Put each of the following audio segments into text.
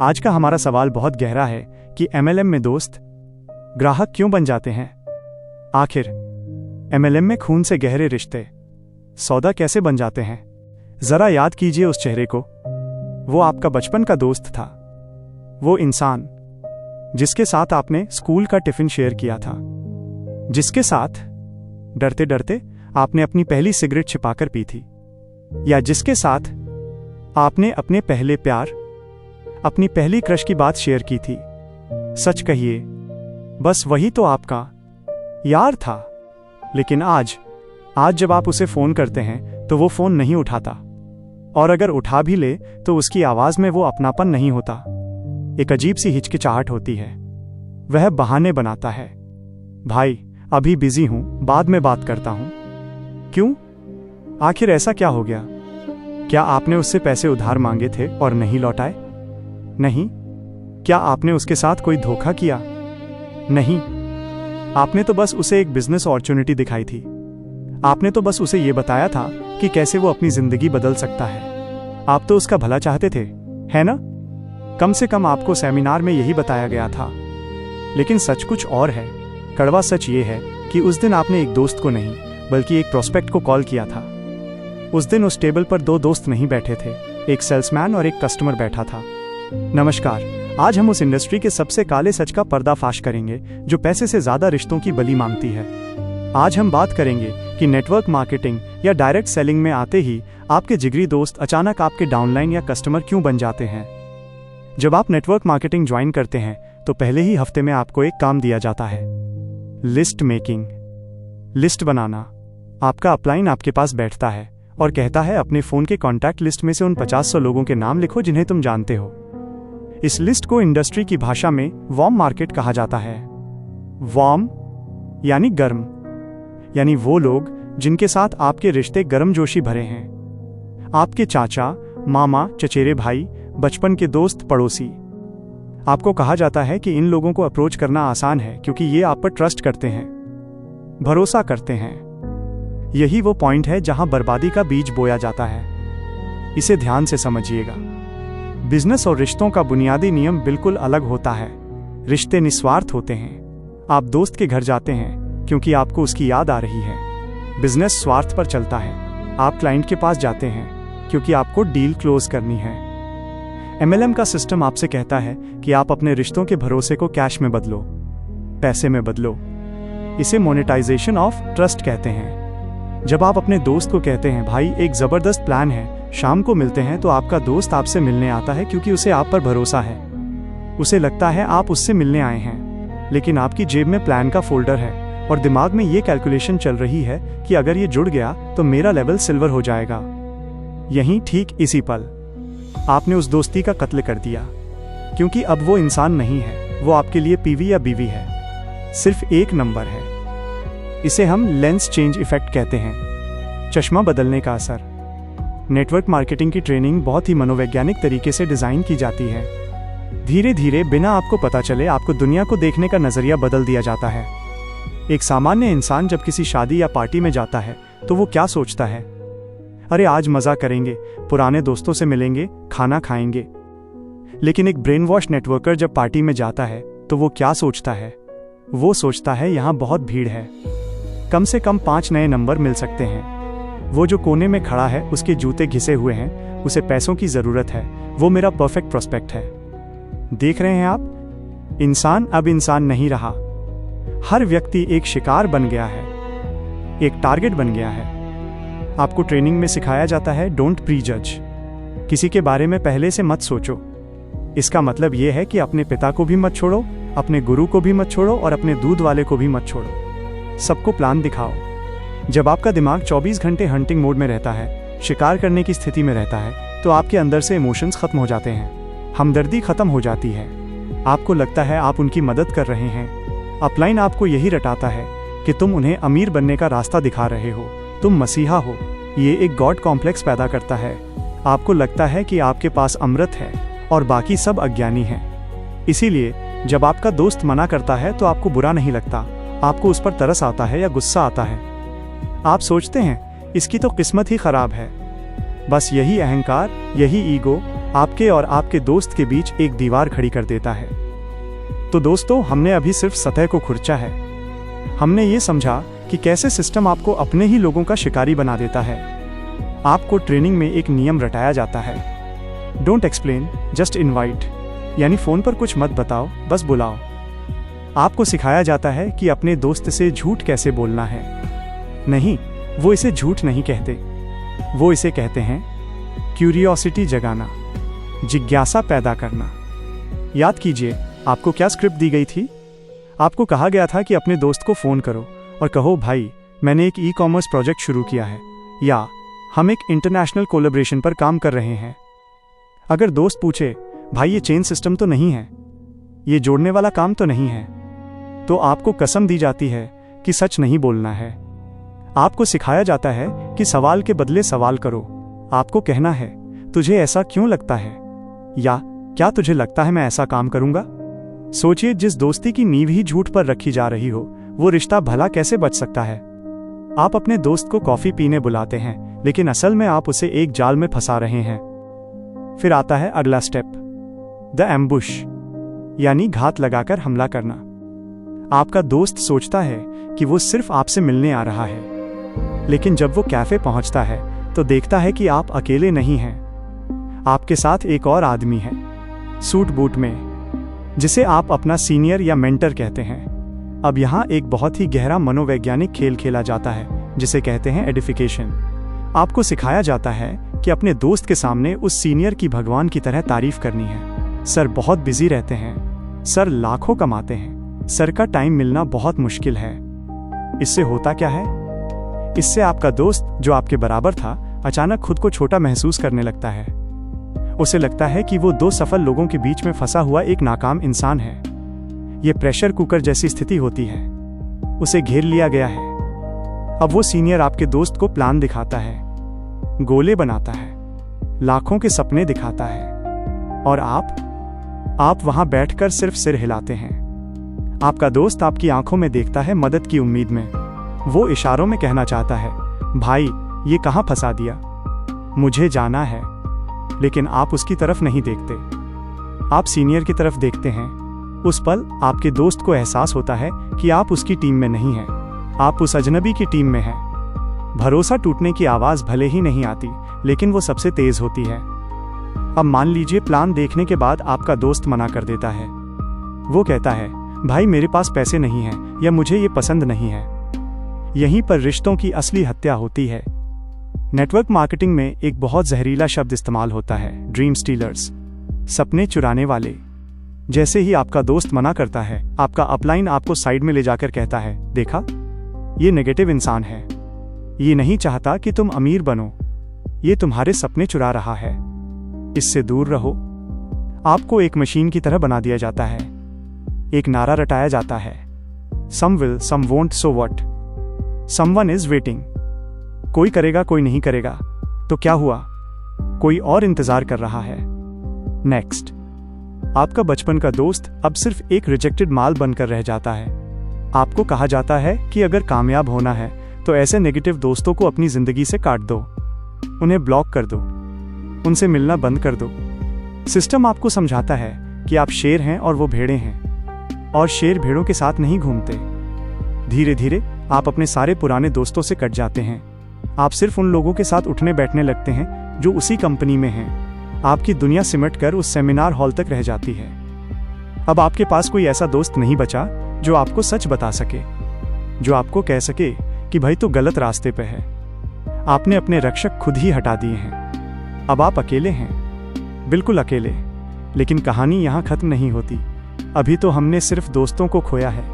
आज का हमारा सवाल बहुत गहरा है कि MLM में दोस्त ग्राहक क्यों बन जाते हैं। आखिर MLM में खून से गहरे रिश्ते सौदा कैसे बन जाते हैं। जरा याद कीजिए उस चेहरे को। वो आपका बचपन का दोस्त था, वो इंसान जिसके साथ आपने स्कूल का टिफिन शेयर किया था, जिसके साथ डरते डरते आपने अपनी पहली सिगरेट छिपाकर पी थी, या जिसके साथ आपने अपने पहले प्यार, अपनी पहली क्रश की बात शेयर की थी। सच कहिए, बस वही तो आपका यार था। लेकिन आज जब आप उसे फोन करते हैं तो वो फोन नहीं उठाता, और अगर उठा भी ले तो उसकी आवाज में वो अपनापन नहीं होता। एक अजीब सी हिचकिचाहट होती है। वह बहाने बनाता है, भाई अभी बिजी हूं, बाद में बात करता हूं। क्यों? आखिर ऐसा क्या हो गया? क्या आपने उससे पैसे उधार मांगे थे और नहीं लौटाए? नहीं। क्या आपने उसके साथ कोई धोखा किया? नहीं। आपने तो बस उसे एक बिजनेस अपॉर्चुनिटी दिखाई थी। आपने तो बस उसे यह बताया था कि कैसे वो अपनी जिंदगी बदल सकता है। आप तो उसका भला चाहते थे, है ना? कम से कम आपको सेमिनार में यही बताया गया था। लेकिन सच कुछ और है। कड़वा सच ये है कि उस दिन आपने एक दोस्त को नहीं बल्कि एक प्रोस्पेक्ट को कॉल किया था। उस दिन उस टेबल पर दो दोस्त नहीं बैठे थे, एक सेल्समैन और एक कस्टमर बैठा था। नमस्कार, आज हम उस इंडस्ट्री के सबसे काले सच का पर्दाफाश करेंगे जो पैसे से ज्यादा रिश्तों की बलि मांगती है। आज हम बात करेंगे कि नेटवर्क मार्केटिंग या डायरेक्ट सेलिंग में आते ही आपके जिगरी दोस्त अचानक आपके डाउनलाइन या कस्टमर क्यों बन जाते हैं। जब आप नेटवर्क मार्केटिंग ज्वाइन करते हैं तो पहले ही हफ्ते में आपको एक काम दिया जाता है, लिस्ट मेकिंग। लिस्ट बनाना। आपका अपलाइन आपके पास बैठता है और कहता है अपने फोन के कॉन्टैक्ट लिस्ट में से उन 50-100 लोगों के नाम लिखो जिन्हें तुम जानते हो। इस लिस्ट को इंडस्ट्री की भाषा में वार्म मार्केट कहा जाता है। वार्म यानी गर्म, यानी वो लोग जिनके साथ आपके रिश्ते गर्मजोशी भरे हैं। आपके चाचा, मामा, चचेरे भाई, बचपन के दोस्त, पड़ोसी। आपको कहा जाता है कि इन लोगों को अप्रोच करना आसान है क्योंकि ये आप पर ट्रस्ट करते हैं, भरोसा करते हैं। यही वो पॉइंट है जहां बर्बादी का बीज बोया जाता है। इसे ध्यान से समझिएगा। बिजनेस और रिश्तों का बुनियादी नियम बिल्कुल अलग होता है। रिश्ते निस्वार्थ होते हैं। आप दोस्त के घर जाते हैं क्योंकि आपको उसकी याद आ रही है। बिजनेस स्वार्थ पर चलता है। आप क्लाइंट के पास जाते हैं क्योंकि आपको डील क्लोज करनी है। MLM का सिस्टम आपसे कहता है कि आप अपने रिश्तों के भरोसे को कैश में बदलो, पैसे में बदलो। इसे मोनेटाइजेशन ऑफ ट्रस्ट कहते हैं। जब आप अपने दोस्त को कहते हैं, भाई एक जबरदस्त प्लान है, शाम को मिलते हैं, तो आपका दोस्त आपसे मिलने आता है क्योंकि उसे आप पर भरोसा है। उसे लगता है आप उससे मिलने आए हैं, लेकिन आपकी जेब में प्लान का फोल्डर है और दिमाग में ये कैलकुलेशन चल रही है कि अगर ये जुड़ गया तो मेरा लेवल सिल्वर हो जाएगा। यहीं ठीक इसी पल आपने उस दोस्ती का कत्ल कर दिया, क्योंकि अब वो इंसान नहीं है, वो आपके लिए पीवी या बीवी है, सिर्फ एक नंबर है। इसे हम लेंस चेंज इफेक्ट कहते हैं, चश्मा बदलने का असर। नेटवर्क मार्केटिंग की ट्रेनिंग बहुत ही मनोवैज्ञानिक तरीके से डिजाइन की जाती है। धीरे धीरे बिना आपको पता चले आपको दुनिया को देखने का नजरिया बदल दिया जाता है। एक सामान्य इंसान जब किसी शादी या पार्टी में जाता है तो वो क्या सोचता है? अरे आज मजा करेंगे, पुराने दोस्तों से मिलेंगे, खाना खाएंगे। लेकिन एक ब्रेन वॉश नेटवर्कर जब पार्टी में जाता है तो वो क्या सोचता है? वो सोचता है यहां बहुत भीड़ है, कम से कम 5 नए नंबर मिल सकते हैं। वो जो कोने में खड़ा है उसके जूते घिसे हुए हैं, उसे पैसों की जरूरत है, वो मेरा परफेक्ट प्रोस्पेक्ट है। देख रहे हैं आप, इंसान अब इंसान नहीं रहा। हर व्यक्ति एक शिकार बन गया है, एक टारगेट बन गया है। आपको ट्रेनिंग में सिखाया जाता है, डोंट प्रीजज। किसी के बारे में पहले से मत सोचो। इसका मतलब यह है कि अपने पिता को भी मत छोड़ो, अपने गुरु को भी मत छोड़ो और अपने दूध वाले को भी मत छोड़ो। सबको प्लान दिखाओ। जब आपका दिमाग 24 घंटे हंटिंग मोड में रहता है, शिकार करने की स्थिति में रहता है, तो आपके अंदर से इमोशंस खत्म हो जाते हैं, हमदर्दी खत्म हो जाती है। आपको लगता है आप उनकी मदद कर रहे हैं। अपलाइन आपको यही रटाता है कि तुम उन्हें अमीर बनने का रास्ता दिखा रहे हो, तुम मसीहा हो। ये एक गॉड कॉम्प्लेक्स पैदा करता है। आपको लगता है कि आपके पास अमृत है और बाकी सब अज्ञानी हैं। इसीलिए जब आपका दोस्त मना करता है तो आपको बुरा नहीं लगता, आपको उस पर तरस आता है या गुस्सा आता है। आप सोचते हैं इसकी तो किस्मत ही खराब है। बस यही अहंकार, यही ईगो आपके और आपके दोस्त के बीच एक दीवार खड़ी कर देता है। तो दोस्तों, हमने अभी सिर्फ सतह को खुरचा है। हमने ये समझा कि कैसे सिस्टम आपको अपने ही लोगों का शिकारी बना देता है। आपको ट्रेनिंग में एक नियम रटाया जाता है, डोंट एक्सप्लेन जस्ट इनवाइट, यानी फोन पर कुछ मत बताओ, बस बुलाओ। आपको सिखाया जाता है कि अपने दोस्त से झूठ कैसे बोलना है। नहीं, वो इसे झूठ नहीं कहते, वो इसे कहते हैं क्यूरियोसिटी जगाना, जिज्ञासा पैदा करना। याद कीजिए, आपको क्या स्क्रिप्ट दी गई थी? आपको कहा गया था कि अपने दोस्त को फोन करो और कहो, भाई मैंने एक ई-कॉमर्स प्रोजेक्ट शुरू किया है, या हम एक इंटरनेशनल कोलैबोरेशन पर काम कर रहे हैं। अगर दोस्त पूछे, भाई ये चेन सिस्टम तो नहीं है, ये जोड़ने वाला काम तो नहीं है, तो आपको कसम दी जाती है कि सच नहीं बोलना है। आपको सिखाया जाता है कि सवाल के बदले सवाल करो। आपको कहना है, तुझे ऐसा क्यों लगता है, या क्या तुझे लगता है मैं ऐसा काम करूंगा? सोचिए, जिस दोस्ती की नींव ही झूठ पर रखी जा रही हो, वो रिश्ता भला कैसे बच सकता है? आप अपने दोस्त को कॉफी पीने बुलाते हैं, लेकिन असल में आप उसे एक जाल में फंसा रहे हैं। फिर आता है अगला स्टेप, द एम्बुश, यानी घात लगाकर हमला करना। आपका दोस्त सोचता है कि वो सिर्फ आपसे मिलने आ रहा है, लेकिन जब वो कैफे पहुंचता है तो देखता है कि आप अकेले नहीं हैं। आपके साथ एक और आदमी है, सूट बूट में, जिसे आप अपना सीनियर या मेंटर कहते हैं। अब यहाँ एक बहुत ही गहरा मनोवैज्ञानिक खेल खेला जाता है, जिसे कहते हैं एडिफिकेशन। आपको सिखाया जाता है कि अपने दोस्त के सामने उस सीनियर की भगवान की तरह तारीफ करनी है। सर बहुत बिजी रहते हैं, सर लाखों कमाते हैं, सर का टाइम मिलना बहुत मुश्किल है। इससे होता क्या है? इससे आपका दोस्त, जो आपके बराबर था, अचानक खुद को छोटा महसूस करने लगता है। उसे लगता है कि वो दो सफल लोगों के बीच में फंसा हुआ एक नाकाम इंसान है। ये प्रेशर कुकर जैसी स्थिति होती है, उसे घेर लिया गया है। अब वो सीनियर आपके दोस्त को प्लान दिखाता है, गोले बनाता है, लाखों के सपने दिखाता है, और आप वहां बैठकर सिर्फ सिर हिलाते हैं। आपका दोस्त आपकी आंखों में देखता है मदद की उम्मीद में। वो इशारों में कहना चाहता है, भाई ये कहां फंसा दिया, मुझे जाना है। लेकिन आप उसकी तरफ नहीं देखते, आप सीनियर की तरफ देखते हैं। उस पल आपके दोस्त को एहसास होता है कि आप उसकी टीम में नहीं हैं, आप उस अजनबी की टीम में हैं। भरोसा टूटने की आवाज भले ही नहीं आती, लेकिन वो सबसे तेज होती है। अब मान लीजिए, प्लान देखने के बाद आपका दोस्त मना कर देता है। वो कहता है, भाई मेरे पास पैसे नहीं हैं, या मुझे ये पसंद नहीं है। यहीं पर रिश्तों की असली हत्या होती है। नेटवर्क मार्केटिंग में एक बहुत जहरीला शब्द इस्तेमाल होता है, ड्रीम स्टीलर्स, सपने चुराने वाले। जैसे ही आपका दोस्त मना करता है, आपका अपलाइन आपको साइड में ले जाकर कहता है, देखा, ये नेगेटिव इंसान है, ये नहीं चाहता कि तुम अमीर बनो, ये तुम्हारे सपने चुरा रहा है, इससे दूर रहो। आपको एक मशीन की तरह बना दिया जाता है। एक नारा रटाया जाता है, some will, some won't, so what, someone is waiting. कोई करेगा, कोई नहीं करेगा, तो क्या हुआ, कोई और इंतजार कर रहा है। नेक्स्ट, आपका बचपन का दोस्त अब सिर्फ एक रिजेक्टेड माल बनकर रह जाता है। आपको कहा जाता है कि अगर कामयाब होना है तो ऐसे नेगेटिव दोस्तों को अपनी जिंदगी से काट दो, उन्हें ब्लॉक कर दो, उनसे मिलना बंद कर दो। सिस्टम आपको समझाता है कि आप शेर हैं और वो भेड़ें हैं, और शेर भेड़ों के साथ नहीं घूमते। धीरे धीरे आप अपने सारे पुराने दोस्तों से कट जाते हैं। आप सिर्फ उन लोगों के साथ उठने बैठने लगते हैं जो उसी कंपनी में हैं। आपकी दुनिया सिमट कर उस सेमिनार हॉल तक रह जाती है। अब आपके पास कोई ऐसा दोस्त नहीं बचा जो आपको सच बता सके, जो आपको कह सके कि भाई तू गलत रास्ते पे है। आपने अपने रक्षक खुद ही हटा दिए हैं। अब आप अकेले हैं, बिल्कुल अकेले। लेकिन कहानी यहाँ खत्म नहीं होती। अभी तो हमने सिर्फ दोस्तों को खोया है।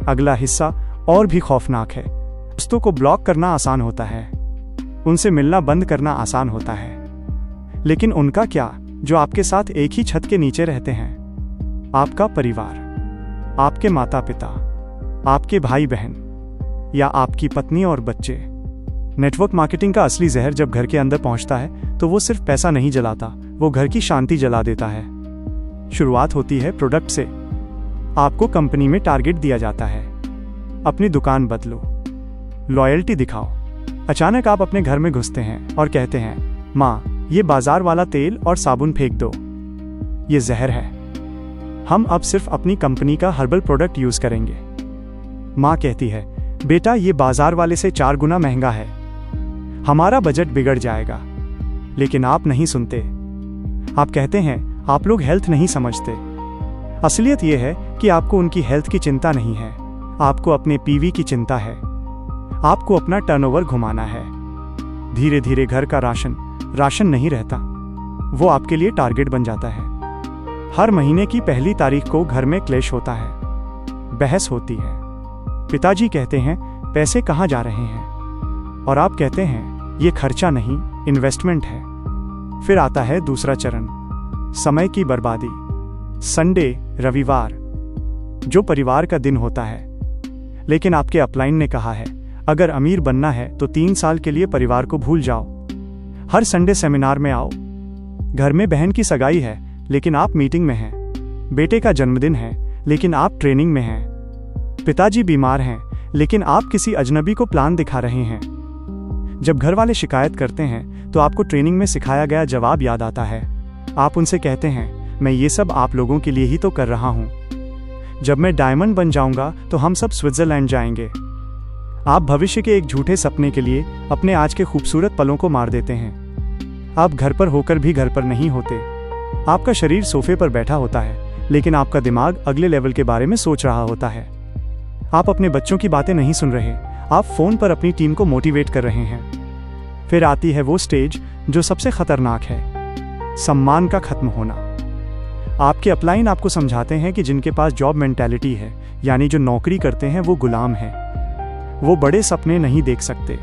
अगला हिस्सा और भी खौफनाक है। दोस्तों को ब्लॉक करना आसान होता है, उनसे मिलना बंद करना आसान होता है, लेकिन उनका क्या जो आपके साथ एक ही छत के नीचे रहते हैं? आपका परिवार, आपके माता पिता, आपके भाई बहन, या आपकी पत्नी और बच्चे। नेटवर्क मार्केटिंग का असली जहर जब घर के अंदर पहुंचता है तो वो सिर्फ पैसा नहीं जलाता, वो घर की शांति जला देता है। शुरुआत होती है प्रोडक्ट से। आपको कंपनी में टारगेट दिया जाता है, अपनी दुकान बदलो, लॉयल्टी दिखाओ। अचानक आप अपने घर में घुसते हैं और कहते हैं, माँ ये बाजार वाला तेल और साबुन फेंक दो, ये जहर है। हम अब सिर्फ अपनी कंपनी का हर्बल प्रोडक्ट यूज करेंगे। माँ कहती है, बेटा ये बाजार वाले से 4 गुना महंगा है, हमारा बजट बिगड़ जाएगा। लेकिन आप नहीं सुनते। आप कहते हैं आप लोग हेल्थ नहीं समझते। असलियत यह है कि आपको उनकी हेल्थ की चिंता नहीं है, आपको अपने पीवी की चिंता है। आपको अपना टर्नओवर घुमाना है। धीरे धीरे घर का राशन नहीं रहता, वो आपके लिए टारगेट बन जाता है। हर महीने की पहली तारीख को घर में क्लेश होता है, बहस होती है। पिताजी कहते हैं पैसे कहाँ जा रहे हैं, और आप कहते हैं ये खर्चा नहीं, इन्वेस्टमेंट है। फिर आता है दूसरा चरण, समय की बर्बादी। संडे, रविवार, जो परिवार का दिन होता है। लेकिन आपके अपलाइन ने कहा है अगर अमीर बनना है तो 3 साल के लिए परिवार को भूल जाओ। हर संडे सेमिनार में आओ। घर में बहन की सगाई है लेकिन आप मीटिंग में हैं। बेटे का जन्मदिन है लेकिन आप ट्रेनिंग में हैं। पिताजी बीमार हैं लेकिन आप किसी अजनबी को प्लान दिखा रहे हैं। जब घर वाले शिकायत करते हैं तो आपको ट्रेनिंग में सिखाया गया जवाब याद आता है। आप उनसे कहते हैं मैं ये सब आप लोगों के लिए ही तो कर रहा हूँ। जब मैं डायमंड बन जाऊंगा तो हम सब स्विट्जरलैंड जाएंगे। आप भविष्य के एक झूठे सपने के लिए अपने आज के खूबसूरत पलों को मार देते हैं। आप घर पर होकर भी घर पर नहीं होते। आपका शरीर सोफे पर बैठा होता है लेकिन आपका दिमाग अगले लेवल के बारे में सोच रहा होता है। आप अपने बच्चों की बातें नहीं सुन रहे, आप फोन पर अपनी टीम को मोटिवेट कर रहे हैं। फिर आती है वो स्टेज जो सबसे खतरनाक है, सम्मान का खत्म होना। आपके अपलाइन आपको समझाते हैं कि जिनके पास जॉब मेंटालिटी है, यानी जो नौकरी करते हैं, वो गुलाम हैं। वो बड़े सपने नहीं देख सकते।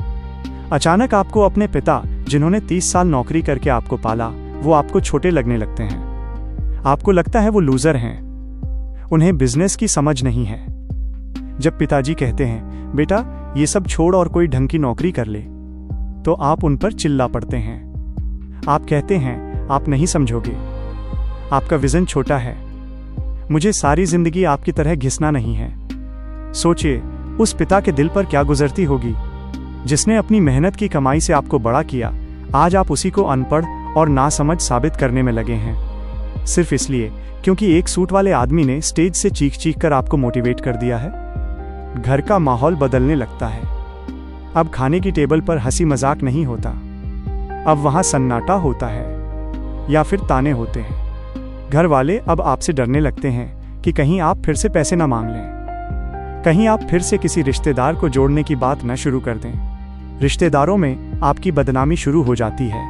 अचानक आपको अपने पिता, जिन्होंने 30 साल नौकरी करके आपको पाला, वो आपको छोटे लगने लगते हैं। आपको लगता है वो लूजर हैं, उन्हें बिजनेस की समझ नहीं है। जब पिताजी कहते हैं बेटा ये सब छोड़ और कोई ढंग की नौकरी कर ले, तो आप उन पर चिल्ला पड़ते हैं। आप कहते हैं आप नहीं समझोगे, आपका विजन छोटा है, मुझे सारी जिंदगी आपकी तरह घिसना नहीं है। सोचिए उस पिता के दिल पर क्या गुजरती होगी जिसने अपनी मेहनत की कमाई से आपको बड़ा किया। आज आप उसी को अनपढ़ और नासमझ साबित करने में लगे हैं, सिर्फ इसलिए क्योंकि एक सूट वाले आदमी ने स्टेज से चीख चीख कर आपको मोटिवेट कर दिया है। घर का माहौल बदलने लगता है। अब खाने की टेबल पर हंसी मजाक नहीं होता, अब वहां सन्नाटा होता है या फिर ताने होते हैं। घर वाले अब आपसे डरने लगते हैं कि कहीं आप फिर से पैसे ना मांग लें, कहीं आप फिर से किसी रिश्तेदार को जोड़ने की बात न शुरू कर दें। रिश्तेदारों में आपकी बदनामी शुरू हो जाती है।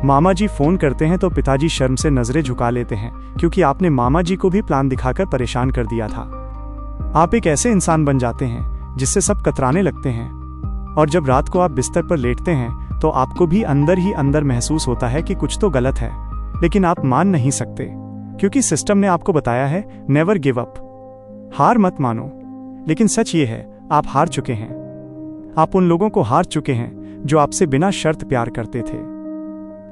मामा जी फोन करते हैं तो पिताजी शर्म से नजरें झुका लेते हैं, क्योंकि आपने मामा जी को भी प्लान दिखाकर परेशान कर दिया था। आप एक ऐसे इंसान बन जाते हैं जिससे सब कतराने लगते हैं, और जब रात को आप बिस्तर पर लेटते हैं तो आपको भी अंदर ही अंदर महसूस होता है कि कुछ तो गलत है, लेकिन आप मान नहीं सकते क्योंकि सिस्टम ने आपको बताया है नेवर गिव अप, हार मत मानो। लेकिन सच ये है आप हार चुके हैं। आप उन लोगों को हार चुके हैं जो आपसे बिना शर्त प्यार करते थे।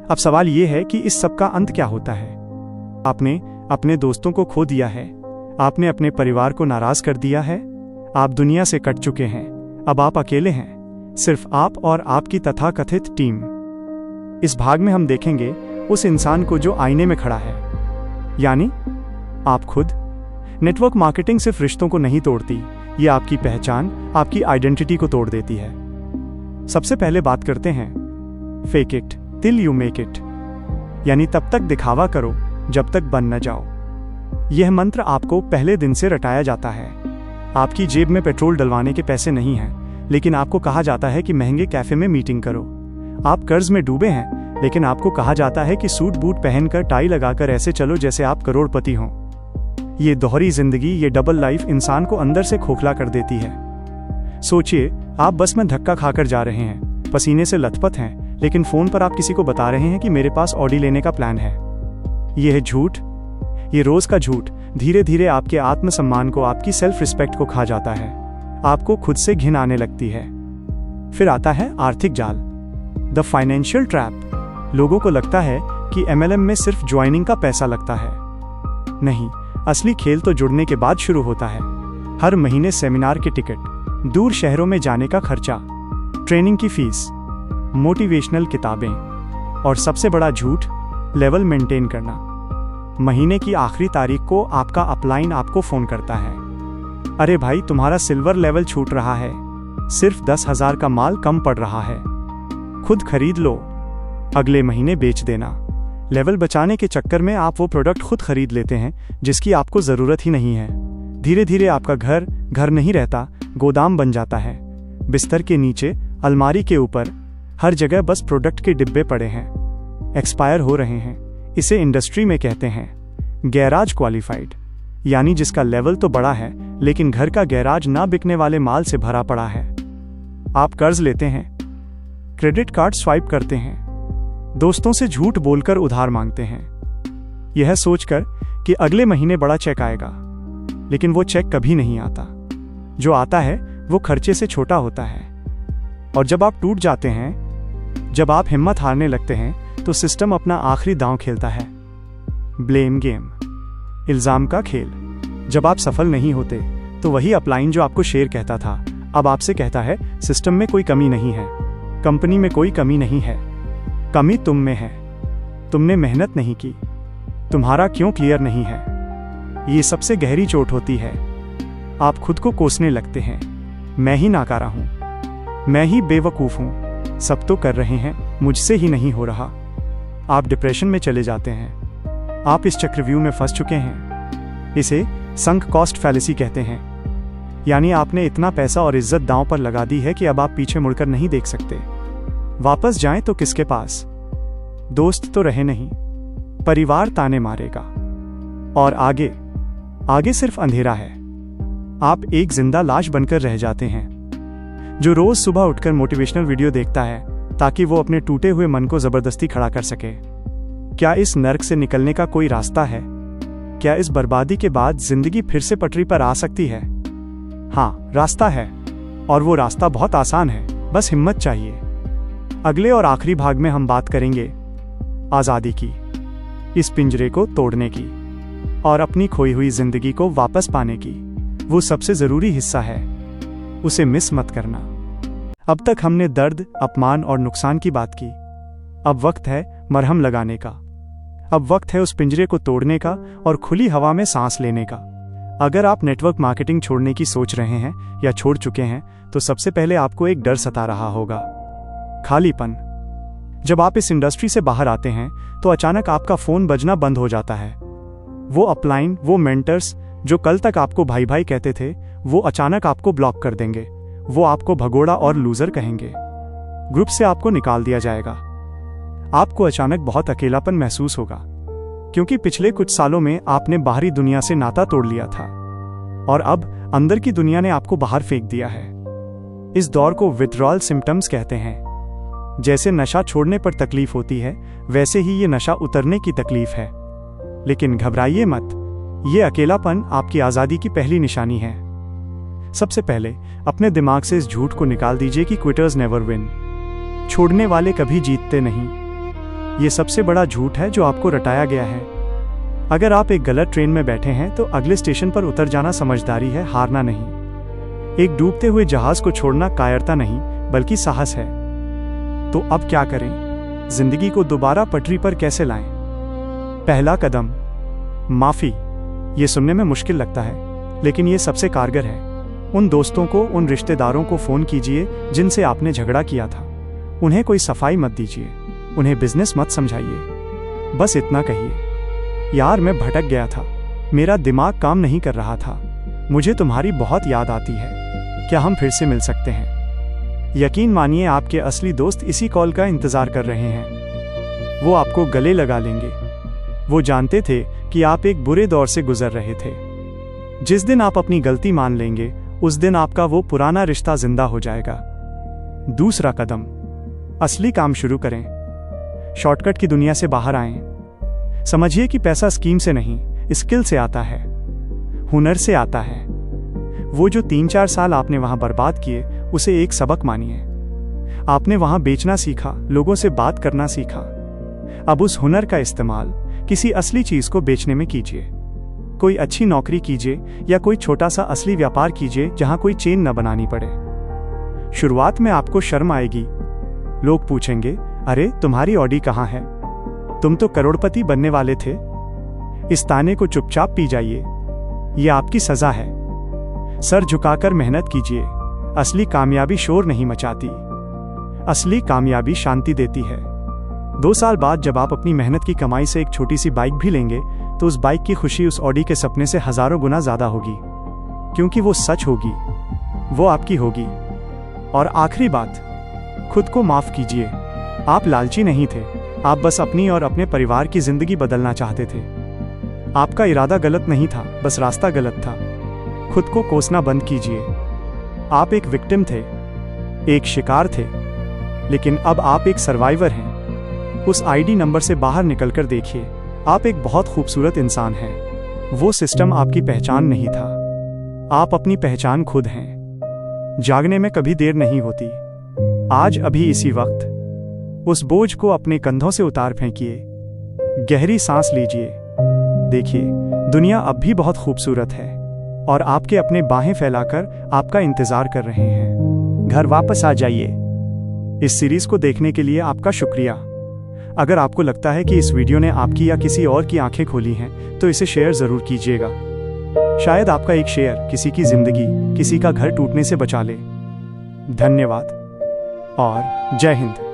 अब सवाल ये है कि इस सब का अंत क्या होता है। आपने अपने दोस्तों को खो दिया है, आपने अपने परिवार को नाराज कर दिया है, आप दुनिया से कट चुके हैं। अब आप अकेले हैं, सिर्फ आप और आपकी तथाकथित टीम। इस भाग में हम देखेंगे उस इंसान को जो आईने में खड़ा है, यानी आप खुद। नेटवर्क मार्केटिंग सिर्फ रिश्तों को नहीं तोड़ती, ये आपकी पहचान, आपकी आइडेंटिटी को तोड़ देती है। सबसे पहले बात करते हैं fake it till you make it, यानी तब तक दिखावा करो जब तक बन न जाओ। यह मंत्र आपको पहले दिन से रटाया जाता है। आपकी जेब में पेट्रोल डलवाने के पैसे नहीं हैं, लेकिन आपको कहा जाता है कि महंगे कैफे में मीटिंग करो। आप कर्ज में डूबे हैं, लेकिन आपको कहा जाता है कि सूट बूट पहनकर टाई लगाकर ऐसे चलो जैसे आप करोड़पति हों। ये दोहरी जिंदगी, ये डबल लाइफ इंसान को अंदर से खोखला कर देती है। सोचिए आप बस में धक्का खाकर जा रहे हैं, पसीने से लथपथ हैं, लेकिन फोन पर आप किसी को बता रहे हैं कि मेरे पास ऑडी लेने का प्लान है। यह है झूठ, ये रोज का झूठ धीरे धीरे आपके आत्मसम्मान को, आपकी सेल्फ रिस्पेक्ट को खा जाता है। आपको खुद से घिन आने लगती है। फिर आता है आर्थिक जाल, द फाइनेंशियल ट्रैप। लोगों को लगता है कि MLM में सिर्फ ज्वाइनिंग का पैसा लगता है। नहीं, असली खेल तो जुड़ने के बाद शुरू होता है। हर महीने सेमिनार के टिकट, दूर शहरों में जाने का खर्चा, ट्रेनिंग की फीस, मोटिवेशनल किताबें, और सबसे बड़ा झूठ, लेवल मेंटेन करना। महीने की आखिरी तारीख को आपका अपलाइन आपको फोन करता है, अरे भाई तुम्हारा सिल्वर लेवल छूट रहा है, सिर्फ 10,000 का माल कम पड़ रहा है, खुद खरीद लो, अगले महीने बेच देना। लेवल बचाने के चक्कर में आप वो प्रोडक्ट खुद खरीद लेते हैं जिसकी आपको ज़रूरत ही नहीं है। धीरे धीरे आपका घर नहीं रहता, गोदाम बन जाता है। बिस्तर के नीचे, अलमारी के ऊपर, हर जगह बस प्रोडक्ट के डिब्बे पड़े हैं, एक्सपायर हो रहे हैं। इसे इंडस्ट्री में कहते हैं गैराज क्वालिफाइड, यानी जिसका लेवल तो बड़ा है लेकिन घर का गैराज ना बिकने वाले माल से भरा पड़ा है। आप कर्ज लेते हैं, क्रेडिट कार्ड स्वाइप करते हैं, दोस्तों से झूठ बोलकर उधार मांगते हैं, यह सोचकर कि अगले महीने बड़ा चेक आएगा, लेकिन वो चेक कभी नहीं आता। जो आता है वो खर्चे से छोटा होता है। और जब आप टूट जाते हैं, जब आप हिम्मत हारने लगते हैं, तो सिस्टम अपना आखिरी दांव खेलता है। ब्लेम गेम, इल्जाम का खेल। जब आप सफल नहीं होते तो वही अपलाइन जो आपको शेर कहता था अब आपसे कहता है सिस्टम में कोई कमी नहीं है, कंपनी में कोई कमी नहीं है, कमी तुम में है, तुमने मेहनत नहीं की, तुम्हारा क्यों क्लियर नहीं है। ये सबसे गहरी चोट होती है। आप खुद को कोसने लगते हैं, मैं ही नाकारा हूं, मैं ही बेवकूफ़ हूं, सब तो कर रहे हैं, मुझसे ही नहीं हो रहा। आप डिप्रेशन में चले जाते हैं। आप इस चक्रव्यूह में फंस चुके हैं। इसे संक कॉस्ट फैलेसी कहते हैं, यानी आपने इतना पैसा और इज्जत दांव पर लगा दी है कि अब आप पीछे मुड़कर नहीं देख सकते। वापस जाएं तो किसके पास? दोस्त तो रहे नहीं, परिवार ताने मारेगा, और आगे सिर्फ अंधेरा है। आप एक जिंदा लाश बनकर रह जाते हैं, जो रोज सुबह उठकर मोटिवेशनल वीडियो देखता है ताकि वो अपने टूटे हुए मन को जबरदस्ती खड़ा कर सके। क्या इस नर्क से निकलने का कोई रास्ता है? क्या इस बर्बादी के बाद जिंदगी फिर से पटरी पर आ सकती है? हाँ, रास्ता है, और वो रास्ता बहुत आसान है, बस हिम्मत चाहिए। अगले और आखिरी भाग में हम बात करेंगे आज़ादी की, इस पिंजरे को तोड़ने की और अपनी खोई हुई जिंदगी को वापस पाने की। वो सबसे जरूरी हिस्सा है, उसे मिस मत करना। अब तक हमने दर्द, अपमान और नुकसान की बात की। अब वक्त है मरहम लगाने का। अब वक्त है उस पिंजरे को तोड़ने का और खुली हवा में सांस लेने का। अगर आप नेटवर्क मार्केटिंग छोड़ने की सोच रहे हैं या छोड़ चुके हैं, तो सबसे पहले आपको एक डर सता रहा होगा, खालीपन। जब आप इस इंडस्ट्री से बाहर आते हैं तो अचानक आपका फोन बजना बंद हो जाता है। वो अपलाइन, वो मेंटर्स जो कल तक आपको भाई भाई कहते थे, वो अचानक आपको ब्लॉक कर देंगे। वो आपको भगोड़ा और लूजर कहेंगे। ग्रुप से आपको निकाल दिया जाएगा। आपको अचानक बहुत अकेलापन महसूस होगा, क्योंकि पिछले कुछ सालों में आपने बाहरी दुनिया से नाता तोड़ लिया था और अब अंदर की दुनिया ने आपको बाहर फेंक दिया है। इस दौर को विथड्रॉल सिम्टम्स कहते हैं। जैसे नशा छोड़ने पर तकलीफ होती है, वैसे ही ये नशा उतरने की तकलीफ है। लेकिन घबराइए मत, ये अकेलापन आपकी आज़ादी की पहली निशानी है। सबसे पहले अपने दिमाग से इस झूठ को निकाल दीजिए कि क्विटर्स नेवर विन, छोड़ने वाले कभी जीतते नहीं। ये सबसे बड़ा झूठ है जो आपको रटाया गया है। अगर आप एक गलत ट्रेन में बैठे हैं तो अगले स्टेशन पर उतर जाना समझदारी है, हारना नहीं। एक डूबते हुए जहाज को छोड़ना कायरता नहीं, बल्कि साहस है। तो अब क्या करें? जिंदगी को दोबारा पटरी पर कैसे लाएं? पहला कदम, माफी। ये सुनने में मुश्किल लगता है, लेकिन ये सबसे कारगर है। उन दोस्तों को, उन रिश्तेदारों को फोन कीजिए जिनसे आपने झगड़ा किया था। उन्हें कोई सफाई मत दीजिए, उन्हें बिजनेस मत समझाइए। बस इतना कहिए, यार मैं भटक गया था, मेरा दिमाग काम नहीं कर रहा था, मुझे तुम्हारी बहुत याद आती है, क्या हम फिर से मिल सकते हैं? यकीन मानिए, आपके असली दोस्त इसी कॉल का इंतजार कर रहे हैं। वो आपको गले लगा लेंगे। वो जानते थे कि आप एक बुरे दौर से गुजर रहे थे। जिस दिन आप अपनी गलती मान लेंगे, उस दिन आपका वो पुराना रिश्ता जिंदा हो जाएगा। दूसरा कदम, असली काम शुरू करें। शॉर्टकट की दुनिया से बाहर आएं। समझिए कि पैसा स्कीम से नहीं, स्किल से आता है, हुनर से आता है। वो जो 3-4 साल आपने वहां बर्बाद किए, उसे एक सबक मानिए। आपने वहां बेचना सीखा, लोगों से बात करना सीखा। अब उस हुनर का इस्तेमाल किसी असली चीज को बेचने में कीजिए। कोई अच्छी नौकरी कीजिए या कोई छोटा सा असली व्यापार कीजिए जहां कोई चेन न बनानी पड़े। शुरुआत में आपको शर्म आएगी। लोग पूछेंगे, अरे तुम्हारी ऑडी कहाँ है? तुम तो करोड़पति बनने वाले थे। इस ताने को चुपचाप पी जाइए, ये आपकी सजा है। सर झुकाकर मेहनत कीजिए, असली कामयाबी शोर नहीं मचाती, असली कामयाबी शांति देती है। 2 साल बाद जब आप अपनी मेहनत की कमाई से एक छोटी सी बाइक भी लेंगे तो उस बाइक की खुशी उस ऑडी के सपने से हजारों गुना ज्यादा होगी, क्योंकि वो सच होगी, वो आपकी होगी। और आखिरी बात, खुद को माफ कीजिए। आप लालची नहीं थे, आप बस अपनी और अपने परिवार की जिंदगी बदलना चाहते थे। आपका इरादा गलत नहीं था, बस रास्ता गलत था। खुद को कोसना बंद कीजिए। आप एक विक्टिम थे, एक शिकार थे, लेकिन अब आप एक सर्वाइवर हैं। उस आईडी नंबर से बाहर निकलकर देखिए, आप एक बहुत खूबसूरत इंसान हैं। वो सिस्टम आपकी पहचान नहीं था, आप अपनी पहचान खुद हैं। जागने में कभी देर नहीं होती। आज अभी इसी वक्त उस बोझ को अपने कंधों से उतार फेंकिए। गहरी सांस लीजिए। देखिए, दुनिया अब भी बहुत खूबसूरत है और आपके अपने बाहें फैलाकर आपका इंतजार कर रहे हैं। घर वापस आ जाइए। इस सीरीज को देखने के लिए आपका शुक्रिया। अगर आपको लगता है कि इस वीडियो ने आपकी या किसी और की आंखें खोली हैं, तो इसे शेयर जरूर कीजिएगा। शायद आपका एक शेयर किसी की जिंदगी, किसी का घर टूटने से बचा ले। धन्यवाद और जय हिंद।